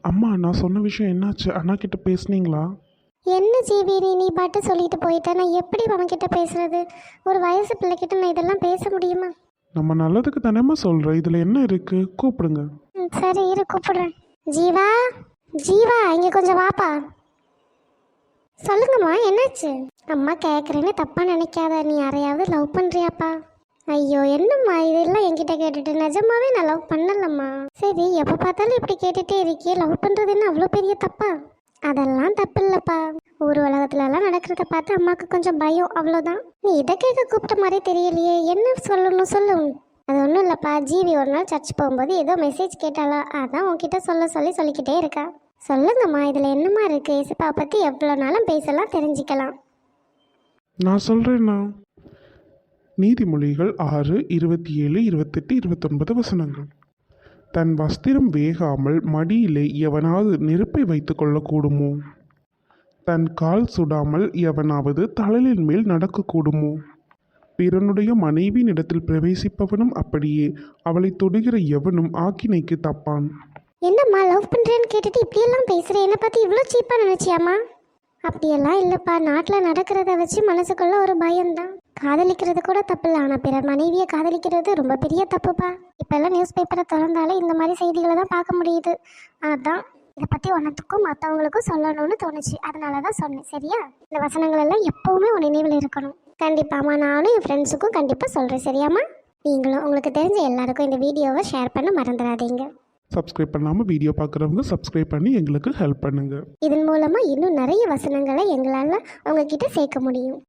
அம்மா, நான் சொன்ன விஷயம் என்னாச்சு? அண்ணா கிட்ட பேசுனீங்களா? என்ன ஜீவி, நீ பாட்டு சொல்லிட்டு போயிட்ட. நான் எப்படி அவன்கிட்ட பேசுறது? ஒரு வயசு பிள்ளைகிட்ட நான் இதெல்லாம் பேச முடியுமா? நம்ம நல்லதுக்கு தானேம்மா சொல்கிறேன், இதில் என்ன இருக்கு? கூப்பிடுங்க. சரி இரு, கூப்பிடுறேன். ஜீவா, ஜீவா, இங்கே கொஞ்சம் வாப்பா. சொல்லுங்கம்மா, என்னாச்சு? அம்மா கேட்குறேன்னு தப்பாக நினைக்காத. நீ யாரையாவது லவ் பண்ணுறியாப்பா? ஐயோ, என்னம்மா இதெல்லாம் என்கிட்ட கேட்டுட்டு? நிஜமாவே நான் லவ் பண்ணலம்மா. சரி, எப்போ பார்த்தாலும் இப்படி கேட்டுகிட்டே இருக்கியே, லவ் பண்ணுறது என்ன அவ்வளோ பெரிய தப்பா? அதெல்லாம் தப்பு இல்லைப்பா. ஊர் உலகத்துலலாம் நடக்கிறத பார்த்து அம்மாவுக்கு கொஞ்சம் பயம், அவ்வளோதான். நீ இதை கேட்க கூப்பிட்ட மாதிரி தெரியலையே, என்ன சொல்லணும் சொல்லு. அது ஒன்றும் இல்லைப்பா, ஜீவி ஒரு நாள் சர்ச் போகும்போது ஏதோ மெசேஜ் கேட்டாளா, அதான் உன்கிட்ட சொல்லிக்கிட்டே இருக்கா. சொல்லுங்கம்மா, இதில் என்னம்மா இருக்குது? இசப்பாவை பற்றி எவ்வளோ நாளும் பேசலாம், தெரிஞ்சுக்கலாம். நான் சொல்கிறேண்ணா. நீதிமொழிகள் 6, 27, 28, 29 வசனங்கள். தன் வஸ்திரம் வேகாமல் மடியிலே எவனாவது நெருப்பை வைத்து கொள்ளக்கூடுமோ? தன் கால் சுடாமல் எவனாவது தழலின் மேல் நடக்கக்கூடுமோ? பிறனுடைய மனைவியின் இடத்தில் பிரவேசிப்பவனும் அப்படியே, அவளை தொடுகிற எவனும் ஆக்கினைக்கு தப்பான். என்னம்மா லவ் பண்ணுறேன்னு கேட்டுட்டு இப்படியெல்லாம் பேசுகிறேன்? என்னை பற்றி இவ்வளோ சீப்பாக நினச்சியாம்மா? அப்படியெல்லாம் இல்லைப்பா, நாட்டில் நடக்கிறத வச்சு மனசுக்குள்ள ஒரு பயம்தான். காதலிக்கிறது கூட தப்பு இல்லை, ஆனால் பிறர் மனைவியை காதலிக்கிறது ரொம்ப பெரிய தப்புப்பா. இப்போல்லாம் நியூஸ் பேப்பரை திறந்தாலே இந்த மாதிரி செய்திகளை தான் பார்க்க முடியுது. அதான் இதை பற்றி உனத்துக்கும் மற்றவங்களுக்கும் சொல்லணும்னு தோணுச்சு, அதனால தான் சொன்னேன். சரியா? இந்த வசனங்கள் எல்லாம் எப்போவுமே உன் நினைவில் இருக்கணும். கண்டிப்பாம்மா, நானும் என் ஃப்ரெண்ட்ஸுக்கும் கண்டிப்பாக சொல்கிறேன். சரியாம்மா? நீங்களும் உங்களுக்கு தெரிஞ்ச எல்லாருக்கும் இந்த வீடியோவை ஷேர் பண்ண மறந்துடாதீங்க. சப்ஸ்கிரைப் பண்ணாமல் வீடியோ பார்க்குறவங்க சப்ஸ்கிரைப் பண்ணி எங்களுக்கு ஹெல்ப் பண்ணுங்கள். இதன் மூலமாக இன்னும் நிறைய வசனங்களை எங்களால் உங்ககிட்ட சேர்க்க முடியும்.